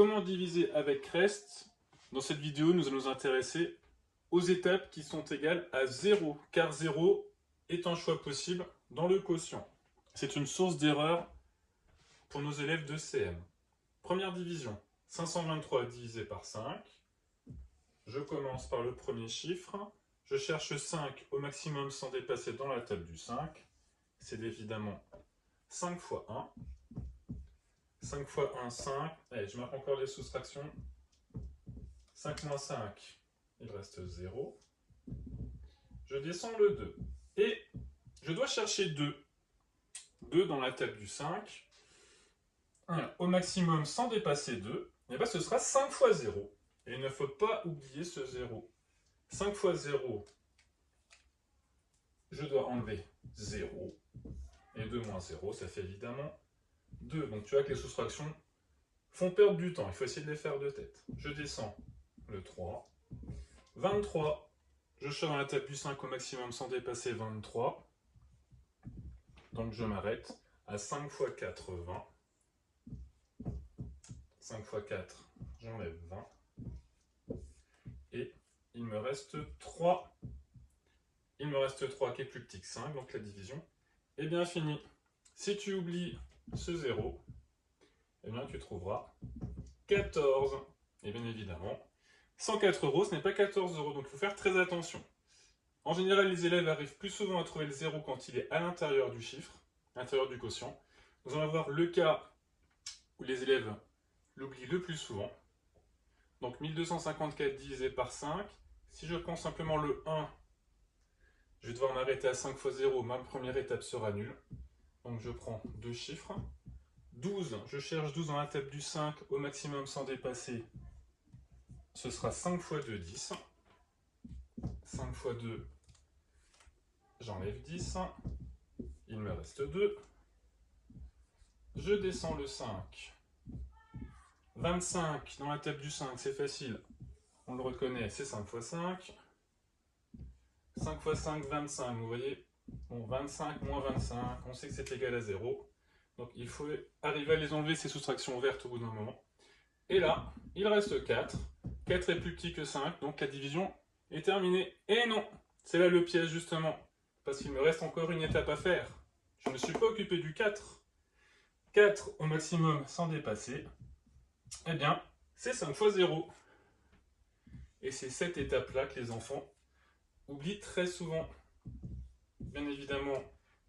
Comment diviser avec reste? Dans cette vidéo, nous allons nous intéresser aux étapes qui sont égales à 0, car 0 est un choix possible dans le quotient. C'est une source d'erreur pour nos élèves de CM. Première division, 523 divisé par 5. Je commence par le premier chiffre. Je cherche 5 au maximum sans dépasser dans la table du 5. C'est évidemment 5 fois 1. 5 fois 1, 5. Allez, je marque encore les soustractions. 5 moins 5, il reste 0. Je descends le 2. Et je dois chercher 2. 2 dans la table du 5. 1 au maximum sans dépasser 2. Et bien ce sera 5 fois 0. Et il ne faut pas oublier ce 0. 5 fois 0, je dois enlever 0. Et 2 moins 0, ça fait évidemment 2. Donc tu vois que les soustractions font perdre du temps. Il faut essayer de les faire de tête. Je descends le 3. 23. Je cherche dans la table du 5 au maximum sans dépasser 23. Donc je m'arrête à 5 fois 4, 20. 5 fois 4, j'enlève 20. Et il me reste 3. Il me reste 3 qui est plus petit que 5, donc la division est bien finie. Si tu oublies ce 0, eh bien tu trouveras 14. Et bien évidemment, 104 €, ce n'est pas 14 €, donc il faut faire très attention. En général, les élèves arrivent plus souvent à trouver le 0 quand il est à l'intérieur du chiffre, à l'intérieur du quotient. Nous allons voir le cas où les élèves l'oublient le plus souvent. Donc 1254 divisé par 5. Si je prends simplement le 1, je vais devoir m'arrêter à 5 fois 0. Ma première étape sera nulle. Donc je prends deux chiffres. 12, je cherche 12 dans la table du 5 au maximum sans dépasser. Ce sera 5 fois 2, 10. 5 fois 2, j'enlève 10. Il me reste 2. Je descends le 5. 25 dans la table du 5, c'est facile. On le reconnaît, c'est 5 fois 5. 5 fois 5, 25. Vous voyez, bon, 25 moins 25, on sait que c'est égal à 0. Donc il faut arriver à les enlever, ces soustractions vertes, au bout d'un moment. Et là, il reste 4. 4 est plus petit que 5, donc la division est terminée. Et non, c'est là le piège justement, parce qu'il me reste encore une étape à faire. Je ne me suis pas occupé du 4. 4 au maximum sans dépasser, eh bien, c'est 5 fois 0. Et c'est cette étape-là que les enfants oublient très souvent. Bien évidemment,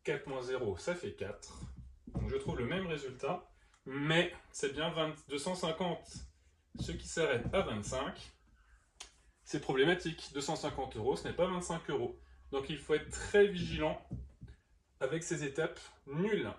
4 moins 0, ça fait 4. Donc je trouve le même résultat, mais c'est bien 250. Ceux qui s'arrêtent à 25, c'est problématique. 250 €, ce n'est pas 25 €. Donc il faut être très vigilant avec ces étapes nulles.